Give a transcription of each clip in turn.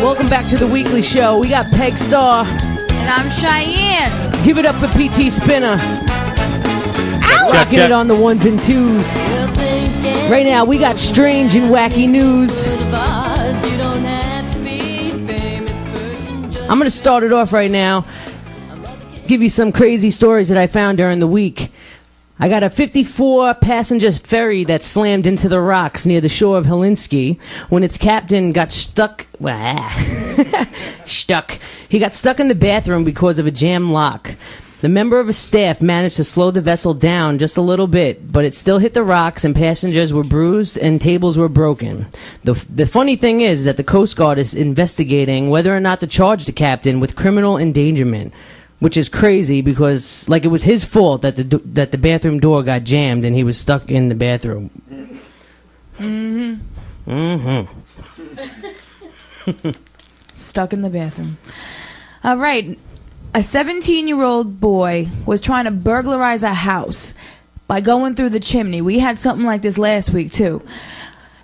Welcome back to the weekly show. We got Pegg Star. And I'm Cheyenne. Give it up for PT Spinner. Ow! Rocking it on the ones and twos. Right now, we got strange and wacky news. I'm going to start it off right now. Give you some crazy stories that I found during the week. I got a 54-passenger ferry that slammed into the rocks near the shore of Helsinki when its captain got stuck. He got stuck in the bathroom because of a jammed lock. The member of his staff managed to slow the vessel down just a little bit, but it still hit the rocks and passengers were bruised and tables were broken. The funny thing is that the Coast Guard is investigating whether or not to charge the captain with criminal endangerment. Which is crazy because, like, it was his fault that the bathroom door got jammed and he was stuck in the bathroom. Stuck in the bathroom. All right. A 17-year-old boy was trying to burglarize a house by going through the chimney. We had something like this last week, too.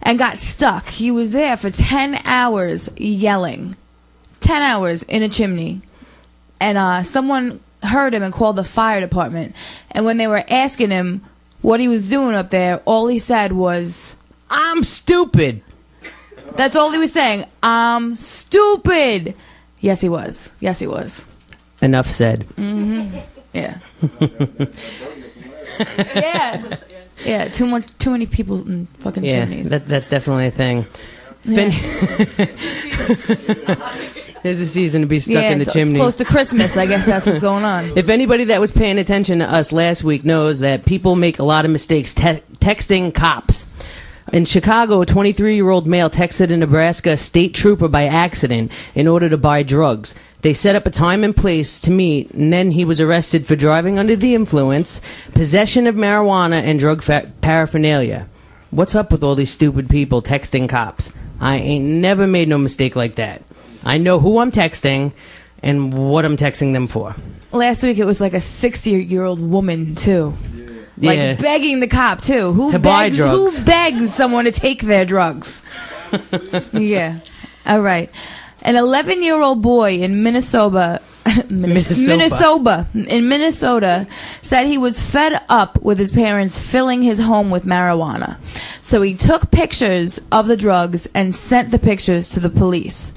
And got stuck. He was there for 10 hours yelling. 10 hours in a chimney. And someone heard him and called the fire department. And when they were asking him what he was doing up there, all he said was, "I'm stupid." That's all he was saying. "I'm stupid." Yes, he was. Yes, he was. Enough said. Mm-hmm. Yeah. Yeah. Too many people in fucking chimneys. That's definitely a thing. Yeah. There's a season to be stuck in the chimney. It's close to Christmas. I guess that's what's going on. If anybody that was paying attention to us last week knows that people make a lot of mistakes texting cops. In Chicago, a 23-year-old male texted a Nebraska state trooper by accident in order to buy drugs. They set up a time and place to meet, and then he was arrested for driving under the influence, possession of marijuana, and drug paraphernalia. What's up with all these stupid people texting cops? I ain't never made no mistake like that. I know who I'm texting and what I'm texting them for. Last week it was like a 60-year-old woman, too. Like begging the cop, too. Who to buy drugs. Who begs someone to take their drugs? Yeah. All right. An 11-year-old boy in Minnesota said he was fed up with his parents filling his home with marijuana. So he took pictures of the drugs and sent the pictures to the police.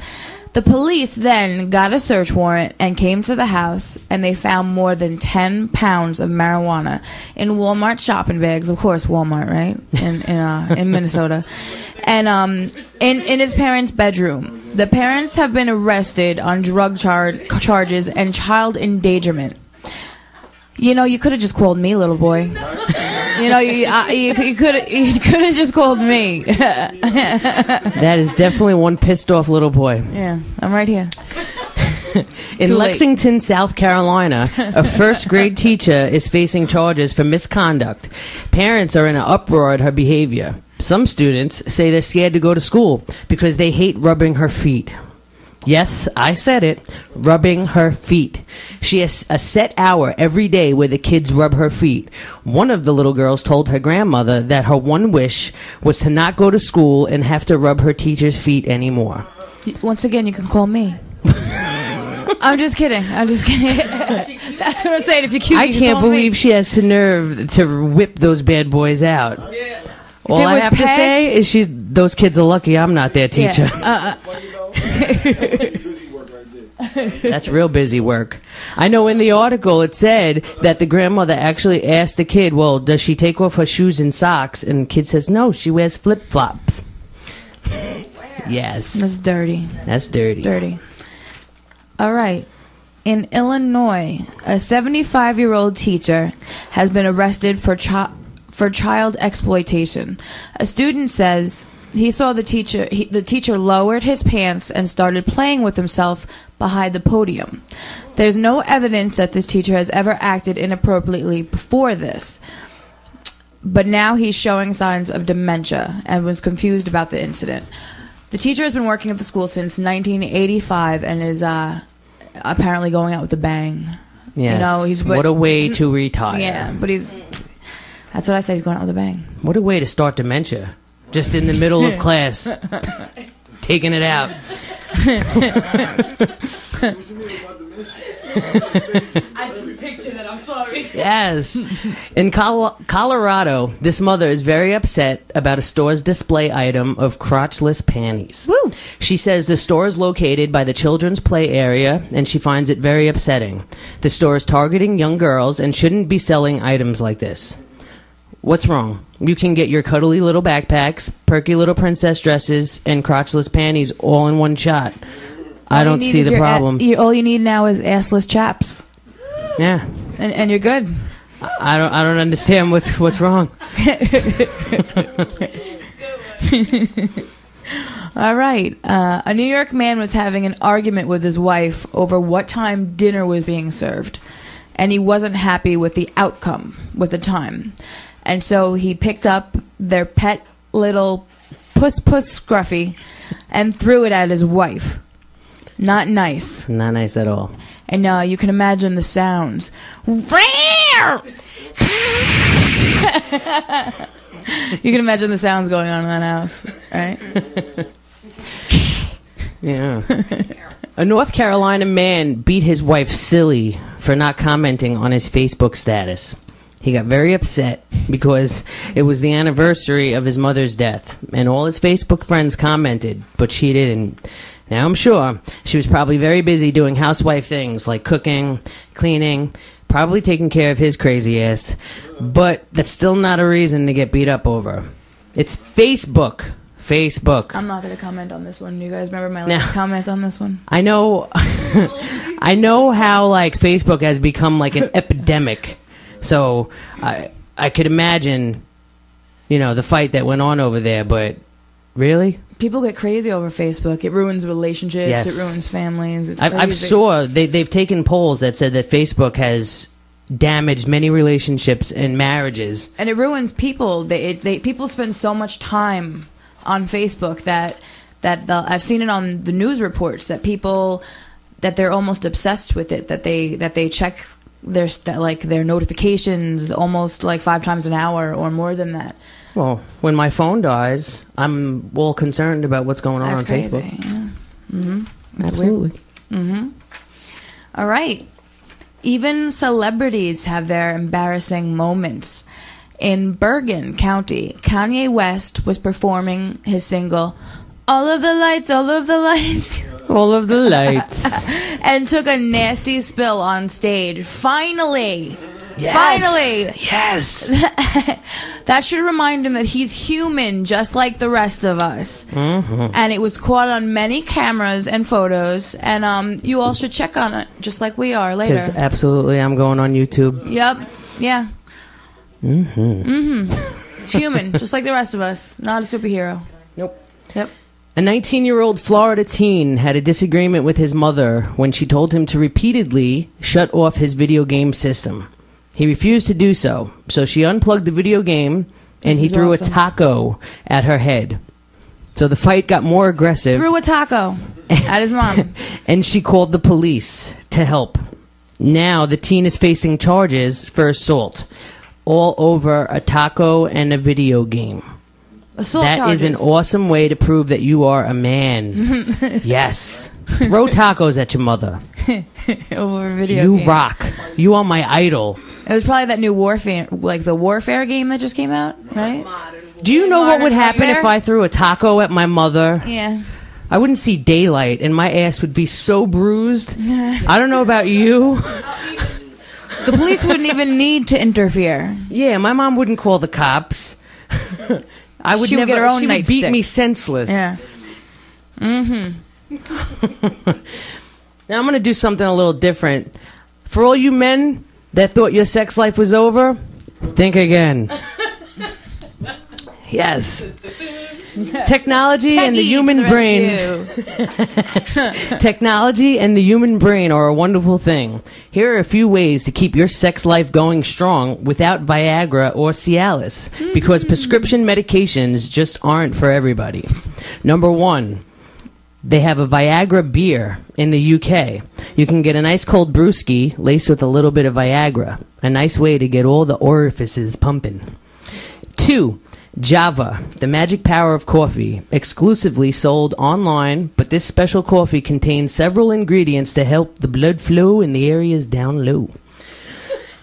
The police then got a search warrant and came to the house, and they found more than 10 pounds of marijuana in Walmart shopping bags. Of course, Walmart, right? In Minnesota. And in his parents' bedroom. The parents have been arrested on drug charges and child endangerment. You know, you could have just called me, little boy. You know, you could have just called me. That is definitely one pissed off little boy. Yeah, I'm right here. In Lexington, South Carolina, a first grade teacher is facing charges for misconduct. Parents are in an uproar at her behavior. Some students say they're scared to go to school because they hate rubbing her feet. Yes, I said it. Rubbing her feet. She has a set hour every day where the kids rub her feet. One of the little girls told her grandmother that her one wish was to not go to school and have to rub her teacher's feet anymore. Once again, you can call me. I'm just kidding. That's what I'm saying. If you cute, I can't believe she has the nerve to whip those bad boys out. Yeah. All I have to say is those kids are lucky I'm not their teacher. Yeah. That's real busy work. I know in the article it said that the grandmother actually asked the kid, well, does she take off her shoes and socks? And the kid says, no, she wears flip-flops. Yes. That's dirty. That's dirty. Dirty. All right. In Illinois, a 75-year-old teacher has been arrested for child exploitation. A student says he saw the teacher lowered his pants and started playing with himself behind the podium. There's no evidence that this teacher has ever acted inappropriately before this, but now he's showing signs of dementia and was confused about the incident. The teacher has been working at the school since 1985 and is apparently going out with a bang. Yes. What a way to retire. Yeah, but that's what I say, he's going out with a bang. What a way to start dementia. Just in the middle of class. taking it out. I just pictured it. I'm sorry. Yes. In Colorado, this mother is very upset about a store's display item of crotchless panties. Woo. She says the store is located by the children's play area, and she finds it very upsetting. The store is targeting young girls and shouldn't be selling items like this. What's wrong? You can get your cuddly little backpacks, perky little princess dresses, and crotchless panties all in one shot. I don't see the problem. All you need now is assless chaps. Yeah. And you're good. I don't understand what's wrong. All right. A New York man was having an argument with his wife over what time dinner was being served, and he wasn't happy with the outcome, with the time. And so he picked up their pet little puss scruffy and threw it at his wife. Not nice. Not nice at all. And you can imagine the sounds. You can imagine the sounds going on in that house, right? Yeah. A North Carolina man beat his wife silly for not commenting on his Facebook status. He got very upset because it was the anniversary of his mother's death, and all his Facebook friends commented, but she didn't. Now, I'm sure she was probably very busy doing housewife things like cooking, cleaning, probably taking care of his crazy ass, but that's still not a reason to get beat up over. It's Facebook. I'm not going to comment on this one. You guys remember my last comment on this one? I know I know how like Facebook has become like an epidemic. So I could imagine, the fight that went on over there, but really? People get crazy over Facebook. It ruins relationships. Yes. It ruins families. It's I've saw they've taken polls that said that Facebook has damaged many relationships and marriages. And it ruins people. People spend so much time on Facebook that I've seen it on the news reports that people that they're almost obsessed with it. That they check their notifications almost like 5 times an hour or more than that. Well, when my phone dies, I'm well concerned about what's going on crazy. Facebook. Yeah. Mm-hmm. Absolutely. Mm-hmm. All right. Even celebrities have their embarrassing moments. In Bergen County, Kanye West was performing his single, All of the Lights, All of the Lights. All of the lights. And took a nasty spill on stage. Finally! Yes. Finally! Yes! That should remind him that he's human just like the rest of us. Mm-hmm. And it was caught on many cameras and photos. And you all should check on it just like we are later. Because absolutely, I'm going on YouTube. Yep. Yeah. Mm-hmm. Mm-hmm. It's human, just like the rest of us. Not a superhero. Nope. Yep. A 19-year-old Florida teen had a disagreement with his mother when she told him to repeatedly shut off his video game system. He refused to do so, so she unplugged the video game and he threw a taco at her head. So the fight got more aggressive. Threw a taco at his mom. And she called the police to help. Now the teen is facing charges for assault, all over a taco and a video game. Assault that charges. Is an awesome way to prove that you are a man. Yes. Throw tacos at your mother. Over a video game. You rock. You are my idol. It was probably that new Warfare, like the Warfare game that just came out, right? Do you know what would happen if I threw a taco at my mother? Yeah. I wouldn't see daylight and my ass would be so bruised. I don't know about you. The police wouldn't even need to interfere. Yeah, my mom wouldn't call the cops. She would get her own she would nightstick. beat me senseless. Yeah. Mm-hmm. Now I'm going to do something a little different. For all you men that thought your sex life was over, think again. Yes. Technology and the human brain. Technology and the human brain are a wonderful thing. Here are a few ways to keep your sex life going strong without Viagra or Cialis, because prescription medications just aren't for everybody. Number 1, they have a Viagra Beer in the UK. You can get a nice cold brewski laced with a little bit of Viagra. A nice way to get all the orifices pumping. 2, Java, the magic power of coffee, exclusively sold online, but this special coffee contains several ingredients to help the blood flow in the areas down low.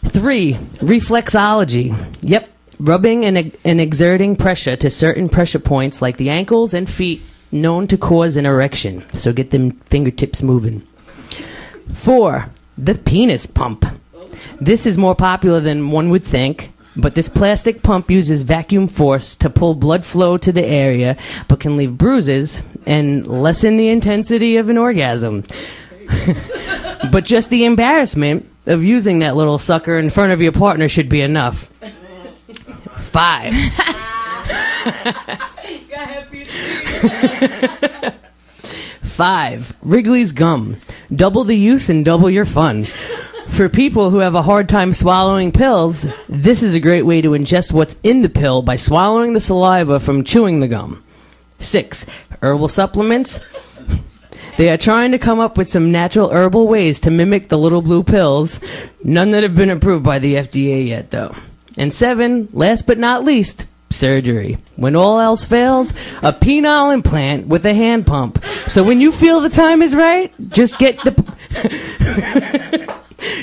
3. Reflexology. Yep, rubbing and exerting pressure to certain pressure points like the ankles and feet known to cause an erection. So get them fingertips moving. 4. The penis pump. This is more popular than one would think, but this plastic pump uses vacuum force to pull blood flow to the area, but can leave bruises and lessen the intensity of an orgasm. But just the embarrassment of using that little sucker in front of your partner should be enough. 5. 5. Wrigley's gum. Double the use and double your fun. For people who have a hard time swallowing pills, this is a great way to ingest what's in the pill by swallowing the saliva from chewing the gum. 6. Herbal Supplements. They are trying to come up with some natural herbal ways to mimic the little blue pills. None that have been approved by the FDA yet, though. And 7, last but not least, surgery. When all else fails, a penile implant with a hand pump. So when you feel the time is right, just get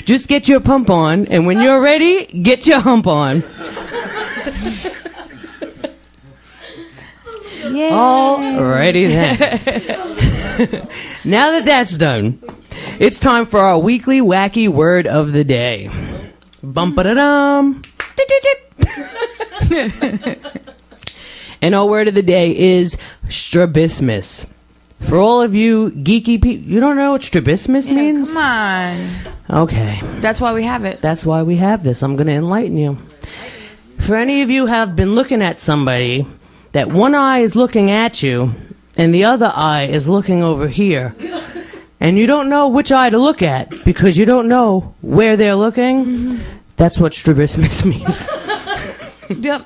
just get your pump on, and when you're ready, get your hump on. Yay. Alrighty then. Now that that's done, it's time for our weekly wacky word of the day. Bum-ba-da-dum. And our word of the day is strabismus. For all of you geeky people, you don't know what strabismus means? Come on. Okay. That's why we have it. That's why we have this. I'm going to enlighten you. For any of you have been looking at somebody, that one eye is looking at you, and the other eye is looking over here, and you don't know which eye to look at because you don't know where they're looking, that's what strabismus means. Yep.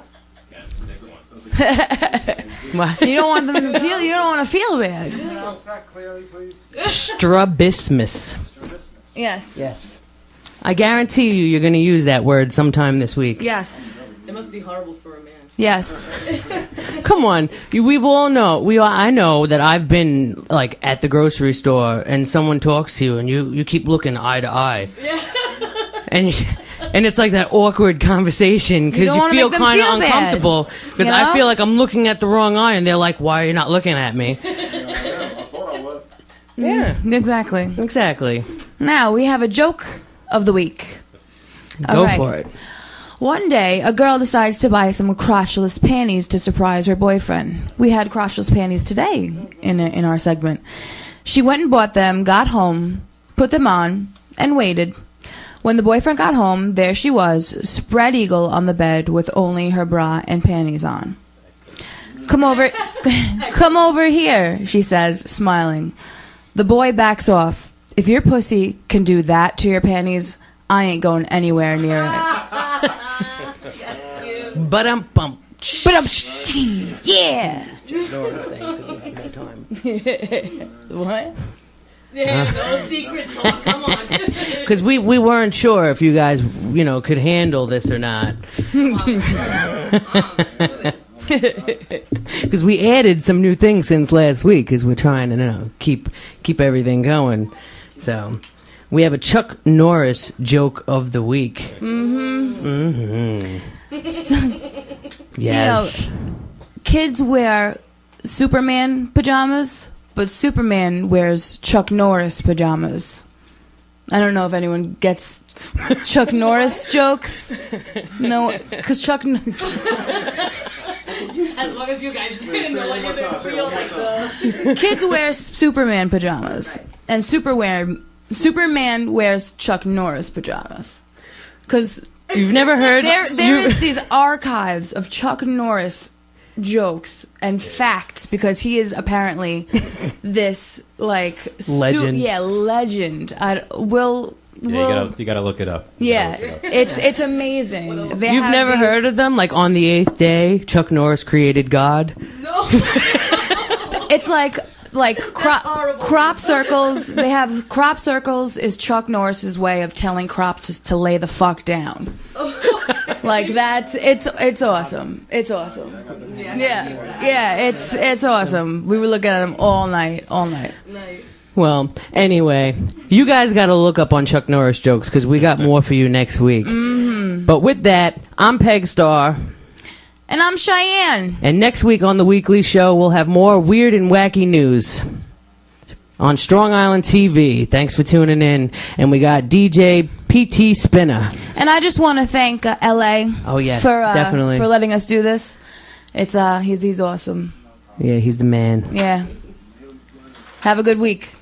You don't want them to feel. You don't want to feel bad. Pronounce that clearly, please. Strabismus. Yes. Yes. I guarantee you're going to use that word sometime this week. Yes. It must be horrible for a man. Yes. Come on, we've all know. I know that I've been like at the grocery store and someone talks to you and you keep looking eye to eye. Yeah. And it's like that awkward conversation because you feel kind of uncomfortable because I feel like I'm looking at the wrong eye and they're like, "Why are you not looking at me?" I thought I was. Yeah, exactly. Now we have a joke of the week. Go for it. One day, a girl decides to buy some crotchless panties to surprise her boyfriend. We had crotchless panties today in our segment. She went and bought them, got home, put them on, and waited. When the boyfriend got home, there she was, spread eagle on the bed with only her bra and panties on. Come over here, she says, smiling. The boy backs off. If your pussy can do that to your panties, I ain't going anywhere near it. Ba-dum-bum. Yeah. What? Yeah, no secret talk. Come on. Because we weren't sure if you guys, could handle this or not. Because we added some new things since last week because we're trying to keep everything going. So we have a Chuck Norris joke of the week. Yes. Kids wear Superman pajamas, but Superman wears Chuck Norris pajamas. I don't know if anyone gets Chuck Norris jokes. No, because Chuck... As long as you guys know what you feel like the... Kids wear Superman pajamas, and Superman wears Chuck Norris pajamas. Because... You've never heard... There is these archives of Chuck Norris jokes and facts because he is apparently this legend. Legend. You gotta look it up. It's amazing. You've never heard of them? Like on the 8th day, Chuck Norris created God. No. It's like crop circles. They have crop circles is Chuck Norris's way of telling crops to lay the fuck down. Like that's it's awesome. It's awesome. Yeah, it's awesome. We were looking at him all night. Well, anyway, you guys got to look up on Chuck Norris jokes because we got more for you next week. Mm-hmm. But with that, I'm Pegg Star. And I'm Cheyenne. And next week on the weekly show, we'll have more weird and wacky news on Strong Island TV. Thanks for tuning in. And we got DJ PT Spinner. And I just want to thank LA. Oh, yes, definitely. For letting us do this. It's he's awesome. Yeah, he's the man. Yeah. Have a good week.